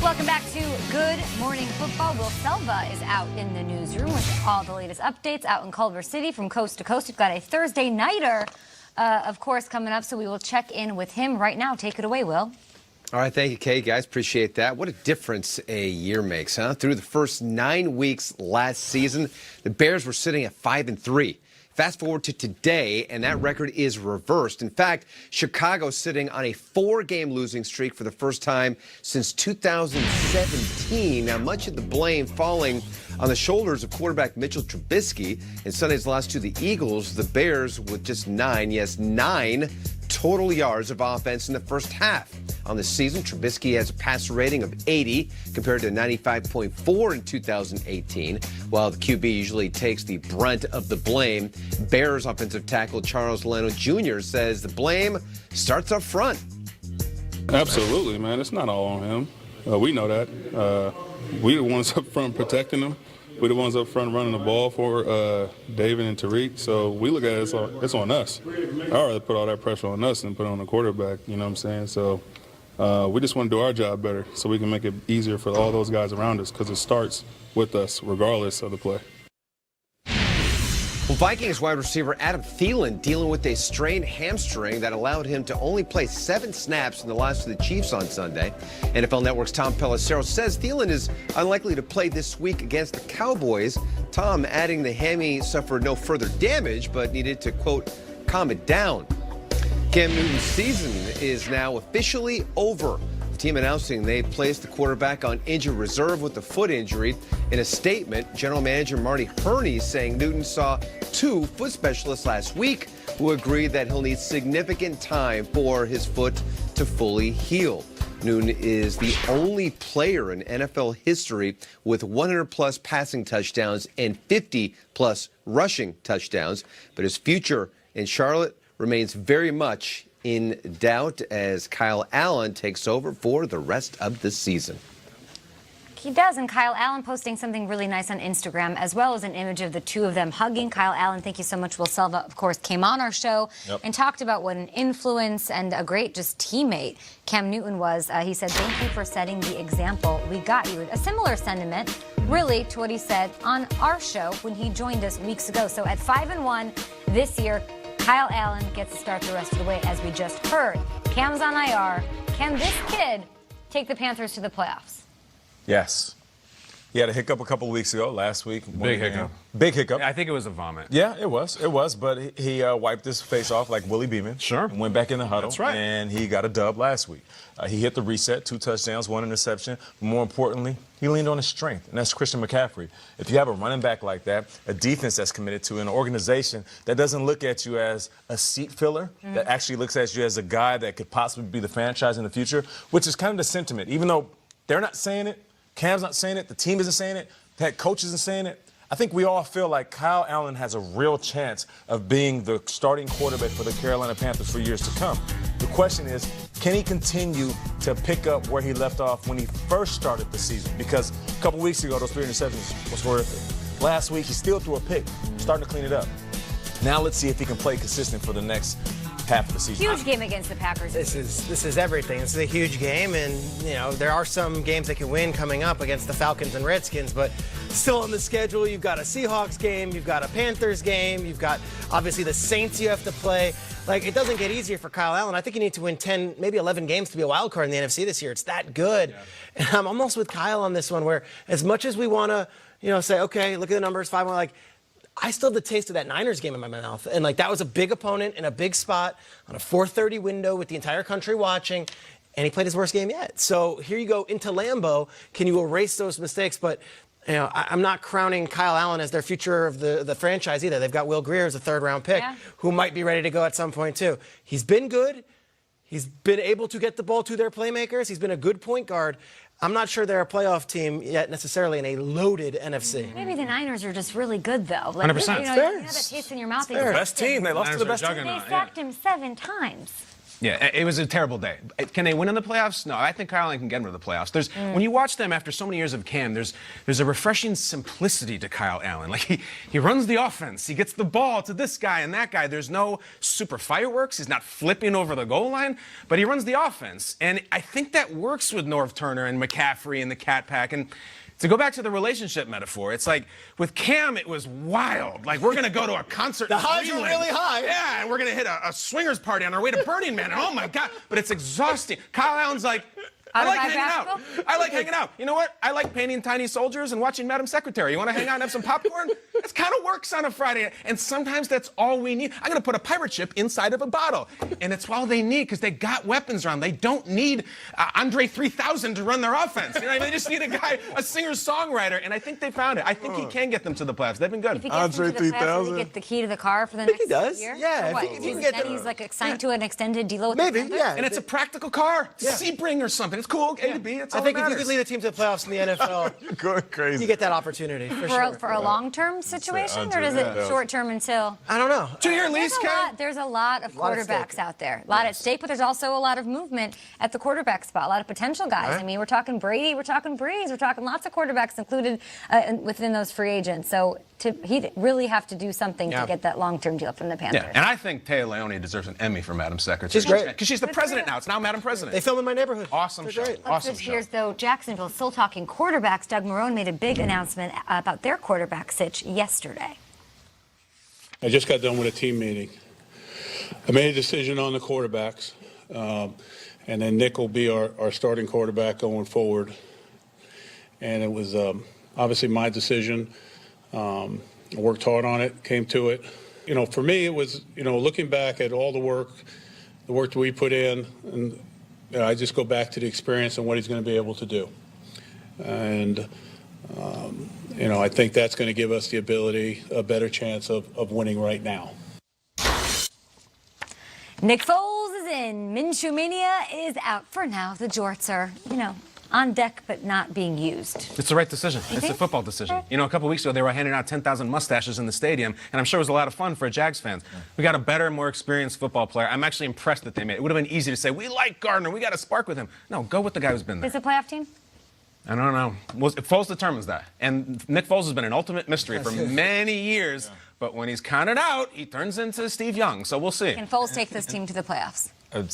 Welcome back to Good Morning Football. Will Selva is out in the newsroom with all the latest updates out in Culver City from coast to coast. We've got a Thursday nighter, of course, coming up, so we will check in with him right now. Take it away, Will. All right, thank you, Kay. Guys, appreciate that. What a difference a year makes, huh? Through the first 9 weeks last season, the Bears were sitting at 5-3. Fast forward to today, and that record is reversed. In fact, Chicago's sitting on a 4-game losing streak for the first time since 2017. Now, much of the blame falling on the shoulders of quarterback Mitchell Trubisky. In Sunday's loss to the Eagles, the Bears with just 9 total yards of offense in the first half. On the season, Trubisky has a passer rating of 80 compared to 95.4 in 2018. While the QB usually takes the brunt of the blame, Bears offensive tackle Charles Leno Jr. says the blame starts up front. Absolutely, man. It's not all on him. We know that. We the ones up front protecting him. We're the ones up front running the ball for David and Tariq. So we look at it, it's on us. I'd rather put all that pressure on us than put it on the quarterback, you know what I'm saying? So we just want to do our job better so we can make it easier for all those guys around us because it starts with us regardless of the play. Well, Vikings wide receiver Adam Thielen dealing with a strained hamstring that allowed him to only play 7 snaps in the loss to the Chiefs on Sunday. NFL Network's Tom Pelissero says Thielen is unlikely to play this week against the Cowboys. Tom adding the hammy suffered no further damage, but needed to, quote, calm it down. Cam Newton's season is now officially over. The team announcing they placed the quarterback on injured reserve with a foot injury. In a statement, general manager Marty Hurney saying Newton saw 2 foot specialists last week who agreed that he'll need significant time for his foot to fully heal. Newton is the only player in NFL history with 100-plus passing touchdowns and 50-plus rushing touchdowns, but his future in Charlotte remains very much in doubt as Kyle Allen takes over for the rest of the season. He does, and Kyle Allen posting something really nice on Instagram, as well as an image of the two of them hugging. Kyle Allen, thank you so much. Will Selva, of course, came on our show and talked about what an influence and a great just teammate Cam Newton was. He said, thank you for setting the example. We got you. A similar sentiment, really, to what he said on our show when he joined us weeks ago. So at 5-1 this year, Kyle Allen gets to start the rest of the way, as we just heard. Cam's on IR. Can this kid take the Panthers to the playoffs? Yes. He had a hiccup a couple of weeks ago, last week. Big hiccup. Big hiccup. I think it was a vomit. Yeah, it was. It was, but he wiped his face off like Willie Beeman. Sure. And went back in the huddle. That's right. And he got a dub last week. He hit the reset, 2 touchdowns, 1 interception. But more importantly, he leaned on his strength, and that's Christian McCaffrey. If you have a running back like that, a defense that's committed to, an organization that doesn't look at you as a seat filler, that actually looks at you as a guy that could possibly be the franchise in the future, which is kind of the sentiment. Even though they're not saying it, Cam's not saying it, the team isn't saying it, the head coach isn't saying it, I think we all feel like Kyle Allen has a real chance of being the starting quarterback for the Carolina Panthers for years to come. The question is, can he continue to pick up where he left off when he first started the season? Because a couple weeks ago, those 3 interceptions was horrific. Last week, he still threw a pick, starting to clean it up. Now let's see if he can play consistent for the next half of the season. Huge game against the Packers. This is everything. This is a huge game, and you know there are some games they can win coming up against the Falcons and Redskins, but still on the schedule, you've got a Seahawks game, you've got a Panthers game, you've got obviously the Saints you have to play. Like, it doesn't get easier for Kyle Allen. I think you need to win 10, maybe 11 games to be a wild card in the NFC this year. It's that good. Yeah. And I'm almost with Kyle on this one, where as much as we want to, say, okay, look at the numbers, 5-1, like, I still have the taste of that Niners game in my mouth. And, like, that was a big opponent in a big spot on a 4:30 window with the entire country watching, and he played his worst game yet. So here you go into Lambeau. Can you erase those mistakes? But, I'm not crowning Kyle Allen as their future of the franchise either. They've got Will Greer as a 3rd-round pick who might be ready to go at some point, too. He's been good. He's been able to get the ball to their playmakers. He's been a good point guard. I'm not sure they're a playoff team yet necessarily in a loaded NFC. Maybe the Niners are just really good, though. 100%. You have that taste in your mouth. Best team. They lost to the best team. They sacked him 7 times. Yeah, it was a terrible day. Can they win in the playoffs? No, I think Kyle Allen can get them to the playoffs. When you watch them after so many years of Cam, there's a refreshing simplicity to Kyle Allen. Like he runs the offense, he gets the ball to this guy and that guy. There's no super fireworks. He's not flipping over the goal line, but he runs the offense, and I think that works with Norv Turner and McCaffrey and the Cat Pack. And to go back to the relationship metaphor, it's like with Cam, it was wild. Like, we're going to go to a concert. The highs are Greenland. really high. Yeah, and we're going to hit a swingers party on our way to Burning Man. And oh, my God. But it's exhausting. Kyle Allen's like, I like hanging out. I like hanging out. You know what? I like painting tiny soldiers and watching Madam Secretary. You want to hang out and have some popcorn? That kind of works on a Friday. And sometimes that's all we need. I'm going to put a pirate ship inside of a bottle. And it's all they need because they got weapons around. They don't need Andre 3000 to run their offense. You know what I mean? They just need a guy, a singer-songwriter. And I think they found it. I think he can get them to the playoffs. They've been good. If he gets Andre into the playoffs, 3000? does he get the key to the car for the next he does. year? Yeah, Or what? if he can get Then he's like assigned to an extended deal with the Maybe, Panthers? yeah. And it's a practical car. It's Sebring or something. It's cool. A to B. It's all I think that if you matters. could lead a team to the playoffs in the NFL, You're going crazy. you get that opportunity for sure. For a long-term situation, or Andre, does it yeah. short-term until? I don't know. 2-year lease, Ken? There's a lot of lot at quarterbacks stake. out there. A lot at stake, but there's also a lot of movement at the quarterback spot. A lot of potential guys. Right. I mean, we're talking Brady, we're talking Breeze, we're talking lots of quarterbacks included within those free agents. So he'd really have to do something to get that long-term deal from the Panthers. Yeah, and I think Taya Leone deserves an Emmy for Madam Secretary. She's great. Because she's the president now. It's now Madam President. They film in my neighborhood. Awesome They're show. great. Awesome Switch show. gears, though. Jacksonville still talking quarterbacks. Doug Marrone made a big announcement about their quarterback sitch yesterday. I just got done with a team meeting. I made a decision on the quarterbacks, and then Nick will be our starting quarterback going forward. And it was obviously my decision. I worked hard on it, came to it. You know, for me, it was, you know, looking back at all the work that we put in, and you know, I just go back to the experience and what he's going to be able to do. And you know, I think that's going to give us the ability, a better chance of winning right now. Nick Foles is in. Minshew Mania is out for now. The jorts are, you know, on deck but not being used. It's the right decision. It's a think? football decision. You know, a couple weeks ago, they were handing out 10,000 mustaches in the stadium, and I'm sure it was a lot of fun for Jags fans. We got a better, more experienced football player. I'm actually impressed that they made it. It would have been easy to say, we like Gardner, we got to spark with him. No, go with the guy who's been there. Is it a playoff team? I don't know. Well, Foles determines that. And Nick Foles has been an ultimate mystery for many years, but when he's counted out, he turns into Steve Young, so we'll see. Can Foles take this team to the playoffs?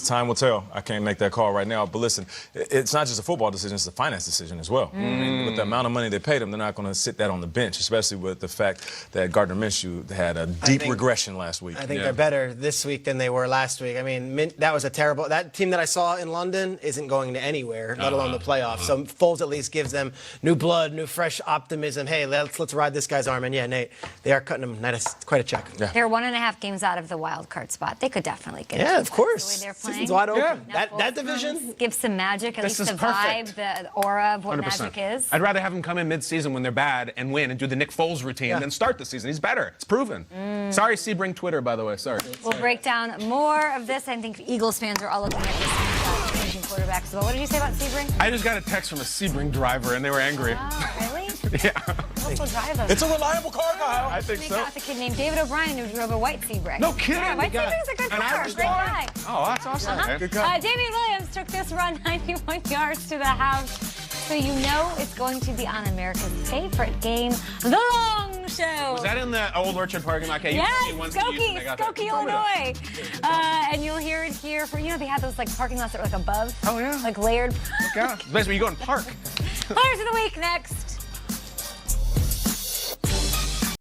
Time will tell. I can't make that call right now. But listen, it's not just a football decision, it's a finance decision as well. I mean, with the amount of money they paid him, they're not going to sit that on the bench, especially with the fact that Gardner Minshew had a deep regression last week. I think they're better this week than they were last week. I mean, that was a terrible. That team that I saw in London isn't going to anywhere, let alone the playoffs. So Foles at least gives them new blood, new fresh optimism. Hey, let's ride this guy's arm. And yeah, Nate, they are cutting him quite a check. Yeah. They're 1.5 games out of the wild card spot. They could definitely get it. Yeah, of course. The way they're playing. Season's wide open. Yeah. That division. Gives some magic, at This least is the vibe, perfect. the aura of what 100%. magic is. I'd rather have him come in mid-season when they're bad and win and do the Nick Foles routine than start the season. He's better. It's proven. Sorry, Sebring Twitter, by the way. Sorry. We'll break down more of this. I think Eagles fans are all looking at this changing quarterbacks. So what did you say about Sebring? I just got a text from a Sebring driver, and they were angry. Oh, really? Yeah. Also drive them. It's a reliable car, Kyle. I think We so. got the kid named David O'Brien who drove a white Sebring. No kidding. Yeah, white You got Sebring's a good an car. Irish Great boy? guy. Oh, that's awesome. man. Good Damian Williams took this run 91 yards to the house. So you know it's going to be on America's favorite game, The Long Show. Was that in the old Orchard parking lot? Okay, Yes, once in Houston, I got that. Skokie, Illinois. And you'll hear it here for, you know, they have those like parking lots that are like above. Oh, yeah. Like layered. Yeah. It's the place where you go and park. Players of the week next.